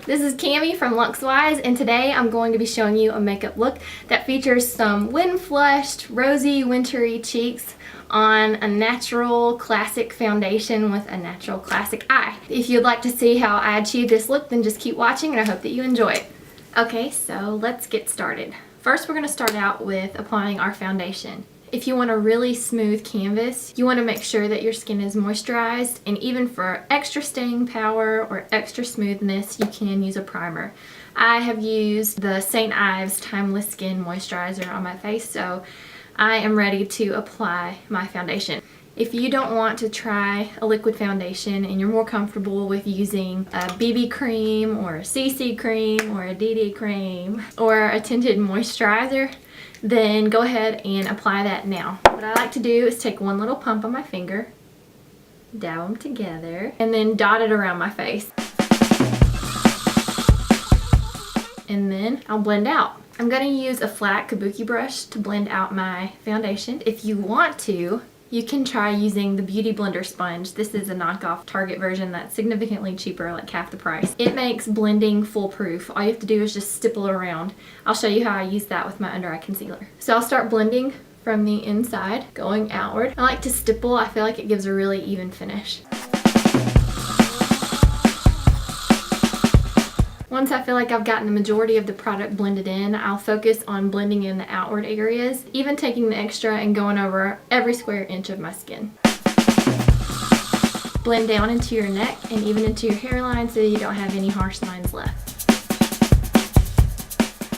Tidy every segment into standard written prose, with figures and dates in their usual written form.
This is Camie from LuxWise, and today I'm going to be showing you a makeup look that features some wind-flushed, rosy, wintry cheeks on a natural classic foundation with a natural classic eye. If you'd like to see how I achieve this look, then just keep watching and I hope that you enjoy it. Okay, so let's get started. First, we're going to start out with applying our foundation. If you want a really smooth canvas, you want to make sure that your skin is moisturized, and even for extra staying power or extra smoothness, you can use a primer. I have used the St. Ives Timeless Skin Moisturizer on my face, so I am ready to apply my foundation. If you don't want to try a liquid foundation and you're more comfortable with using a BB cream or a CC cream or a DD cream or a tinted moisturizer, then go ahead and apply that now. What I like to do is take one little pump on my finger, dab them together, and then dot it around my face. And then I'll blend out. I'm going to use a flat kabuki brush to blend out my foundation. If you want to, you can try using the Beauty Blender sponge. This is a knockoff Target version that's significantly cheaper, like half the price. It makes blending foolproof. All you have to do is just stipple it around. I'll show you how I use that with my under eye concealer. So I'll start blending from the inside, going outward. I like to stipple. I feel like it gives a really even finish. Once I feel like I've gotten the majority of the product blended in, I'll focus on blending in the outward areas, even taking the extra and going over every square inch of my skin. Blend down into your neck and even into your hairline so you don't have any harsh lines left.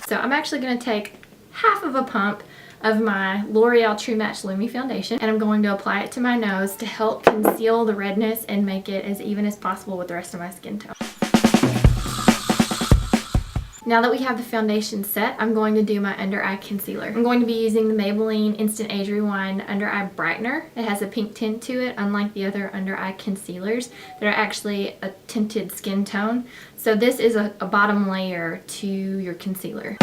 So I'm actually going to take half of a pump of my L'Oreal TrueMatch Lumi foundation, and I'm going to apply it to my nose to help conceal the redness and make it as even as possible with the rest of my skin tone. Now that we have the foundation set, I'm going to do my under eye concealer. I'm going to be using the Maybelline Instant Age Rewind Under Eye Brightener. It has a pink tint to it, unlike the other under eye concealers that are actually a tinted skin tone. So this is a bottom layer to your concealer.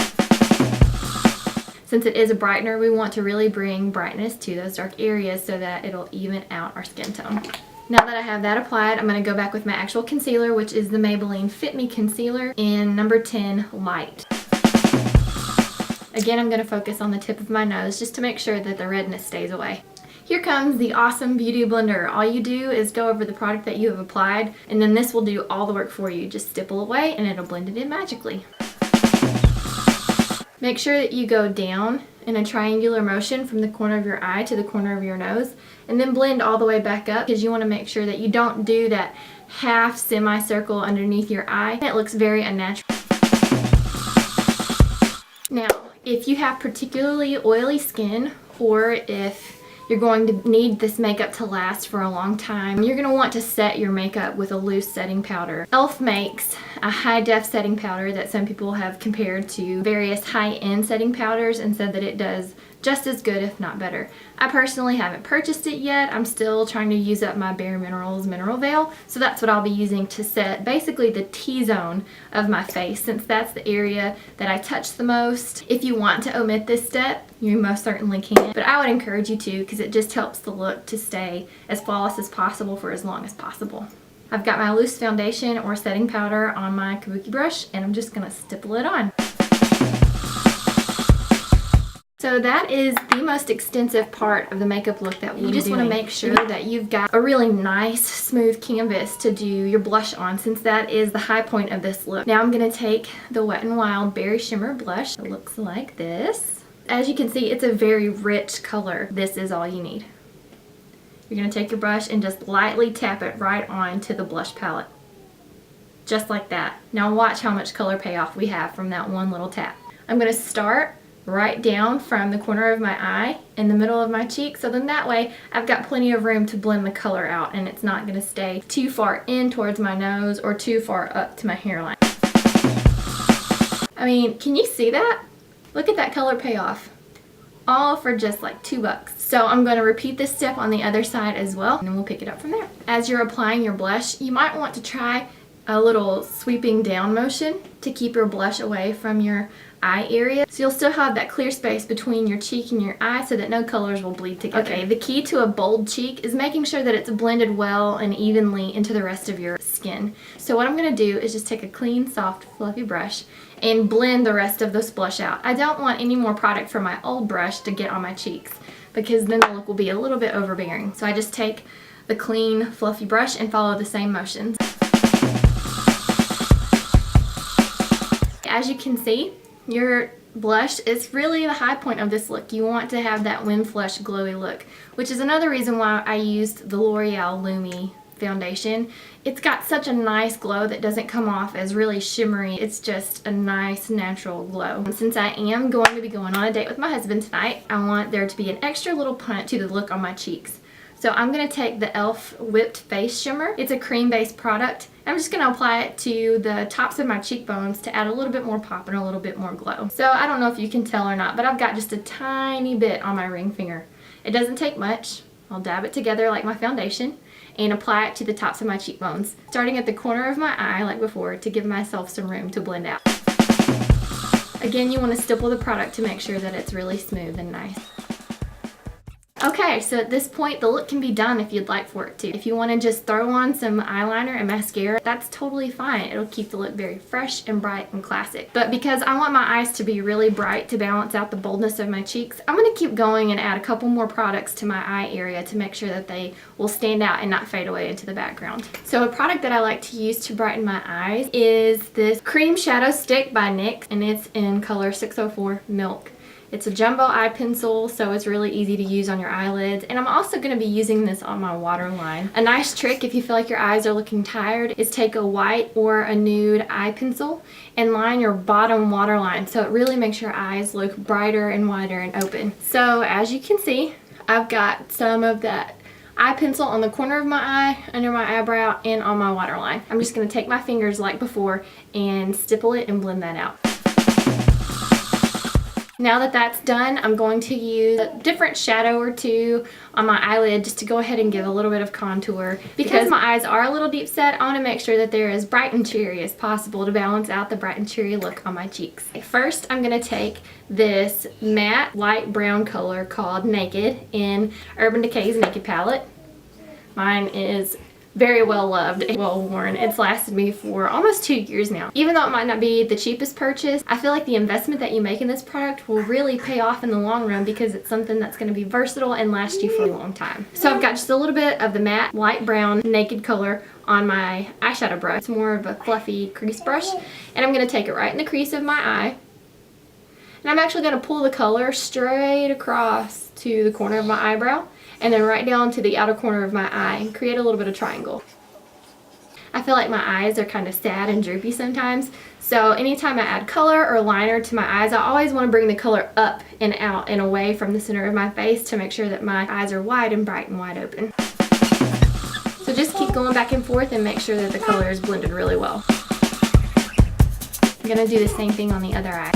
Since it is a brightener, we want to really bring brightness to those dark areas so that it'll even out our skin tone. Now that I have that applied, I'm going to go back with my actual concealer, which is the Maybelline Fit Me Concealer in number 10 Light. Again, I'm going to focus on the tip of my nose just to make sure that the redness stays away. Here comes the awesome Beauty Blender. All you do is go over the product that you have applied, and then this will do all the work for you. Just stipple away and it'll blend it in magically. Make sure that you go down in a triangular motion from the corner of your eye to the corner of your nose, and then blend all the way back up, because you want to make sure that you don't do that half semicircle underneath your eye. It looks very unnatural. Now, if you have particularly oily skin, or if you're going to need this makeup to last for a long time, you're going to want to set your makeup with a loose setting powder. e.l.f. makes a high-def setting powder that some people have compared to various high-end setting powders and said that it does just as good, if not better. I personally haven't purchased it yet. I'm still trying to use up my Bare Minerals Mineral Veil, so that's what I'll be using to set basically the T-zone of my face, since that's the area that I touch the most. If you want to omit this step, you most certainly can, but I would encourage you to, because it just helps the look to stay as flawless as possible for as long as possible. I've got my loose foundation or setting powder on my kabuki brush, and I'm just going to stipple it on. So that is the most extensive part of the makeup look that you just want to make sure that you've got a really nice smooth canvas to do your blush on, since that is the high point of this look. Now I'm going to take the Wet n Wild Berry Shimmer blush. It looks like this. As you can see, it's a very rich color. This is all you need. You're going to take your brush and just lightly tap it right onto the blush palette. Just like that. Now watch how much color payoff we have from that one little tap. I'm going to start right down from the corner of my eye in the middle of my cheek, so then that way I've got plenty of room to blend the color out, and it's not going to stay too far in towards my nose or too far up to my hairline. I mean, can you see that? Look at that color payoff. All for just like $2. So I'm going to repeat this step on the other side as well, and then we'll pick it up from there. As you're applying your blush, you might want to try a little sweeping down motion to keep your blush away from your eye area. So you'll still have that clear space between your cheek and your eye so that no colors will bleed together. Okay, the key to a bold cheek is making sure that it's blended well and evenly into the rest of your skin. So what I'm going to do is just take a clean, soft, fluffy brush and blend the rest of this blush out. I don't want any more product from my old brush to get on my cheeks because then the look will be a little bit overbearing. So I just take the clean, fluffy brush and follow the same motions. As you can see, your blush is really the high point of this look. You want to have that wind flush glowy look, which is another reason why I used the L'Oreal Lumi foundation. It's got such a nice glow that doesn't come off as really shimmery. It's just a nice natural glow. Since I am going to be going on a date with my husband tonight, I want there to be an extra little punch to the look on my cheeks. So I'm going to take the e.l.f. Whipped Face Shimmer. It's a cream-based product. I'm just going to apply it to the tops of my cheekbones to add a little bit more pop and a little bit more glow. So I don't know if you can tell or not, but I've got just a tiny bit on my ring finger. It doesn't take much. I'll dab it together like my foundation and apply it to the tops of my cheekbones, starting at the corner of my eye like before to give myself some room to blend out. Again, you want to stipple the product to make sure that it's really smooth and nice. Okay, so at this point, the look can be done if you'd like for it to. If you want to just throw on some eyeliner and mascara, that's totally fine. It'll keep the look very fresh and bright and classic. But because I want my eyes to be really bright to balance out the boldness of my cheeks, I'm going to keep going and add a couple more products to my eye area to make sure that they will stand out and not fade away into the background. So a product that I like to use to brighten my eyes is this Cream Shadow Stick by NYX, and it's in color 604 Milk. It's a jumbo eye pencil, so it's really easy to use on your eyelids. And I'm also going to be using this on my waterline. A nice trick if you feel like your eyes are looking tired is take a white or a nude eye pencil and line your bottom waterline so it really makes your eyes look brighter and wider and open. So as you can see, I've got some of that eye pencil on the corner of my eye, under my eyebrow, and on my waterline. I'm just going to take my fingers like before and stipple it and blend that out. Now that that's done, I'm going to use a different shadow or two on my eyelid just to go ahead and give a little bit of contour. Because my eyes are a little deep set, I want to make sure that they're as bright and cheery as possible to balance out the bright and cheery look on my cheeks. First, I'm going to take this matte light brown color called Naked in Urban Decay's Naked palette. Mine is very well loved and well worn. It's lasted me for almost 2 years now. Even though it might not be the cheapest purchase, I feel like the investment that you make in this product will really pay off in the long run because it's something that's going to be versatile and last you for a long time. So I've got just a little bit of the matte light brown Naked color on my eyeshadow brush. It's more of a fluffy crease brush, and I'm going to take it right in the crease of my eye. And I'm actually going to pull the color straight across to the corner of my eyebrow and then right down to the outer corner of my eye and create a little bit of triangle. I feel like my eyes are kind of sad and droopy sometimes, so anytime I add color or liner to my eyes, I always want to bring the color up and out and away from the center of my face to make sure that my eyes are wide and bright and wide open. So just keep going back and forth and make sure that the color is blended really well. I'm going to do the same thing on the other eye.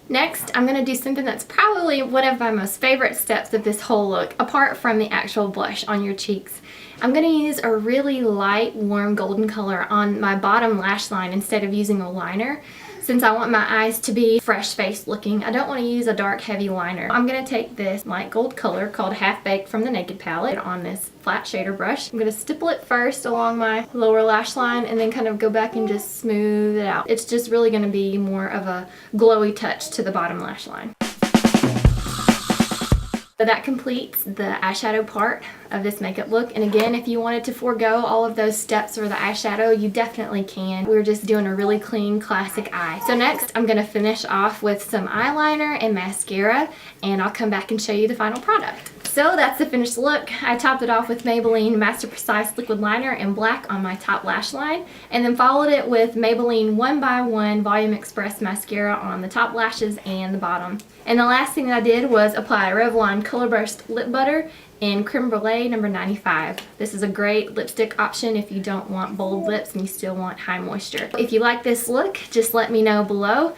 Next, I'm going to do something that's probably one of my most favorite steps of this whole look, apart from the actual blush on your cheeks. I'm going to use a really light, warm golden color on my bottom lash line instead of using a liner. Since I want my eyes to be fresh-faced looking, I don't want to use a dark, heavy liner. I'm going to take this light gold color called Half Baked from the Naked palette on this flat shader brush. I'm going to stipple it first along my lower lash line and then kind of go back and just smooth it out. It's just really going to be more of a glowy touch to the bottom lash line. So that completes the eyeshadow part of this makeup look. And again, if you wanted to forego all of those steps for the eyeshadow, you definitely can. We're just doing a really clean, classic eye. So next, I'm going to finish off with some eyeliner and mascara, and I'll come back and show you the final product. So that's the finished look. I topped it off with Maybelline Master Precise Liquid Liner in black on my top lash line, and then followed it with Maybelline 1x1 Volume Express Mascara on the top lashes and the bottom. And the last thing that I did was apply Revlon Colorburst Lip Butter in Crème Brûlée number 95. This is a great lipstick option if you don't want bold lips and you still want high moisture. If you like this look, just let me know below.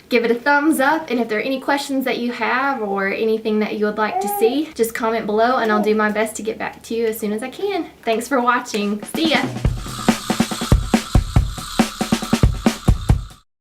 Give it a thumbs up, and if there are any questions that you have or anything that you would like to see, just comment below and I'll do my best to get back to you as soon as I can. Thanks for watching. See ya!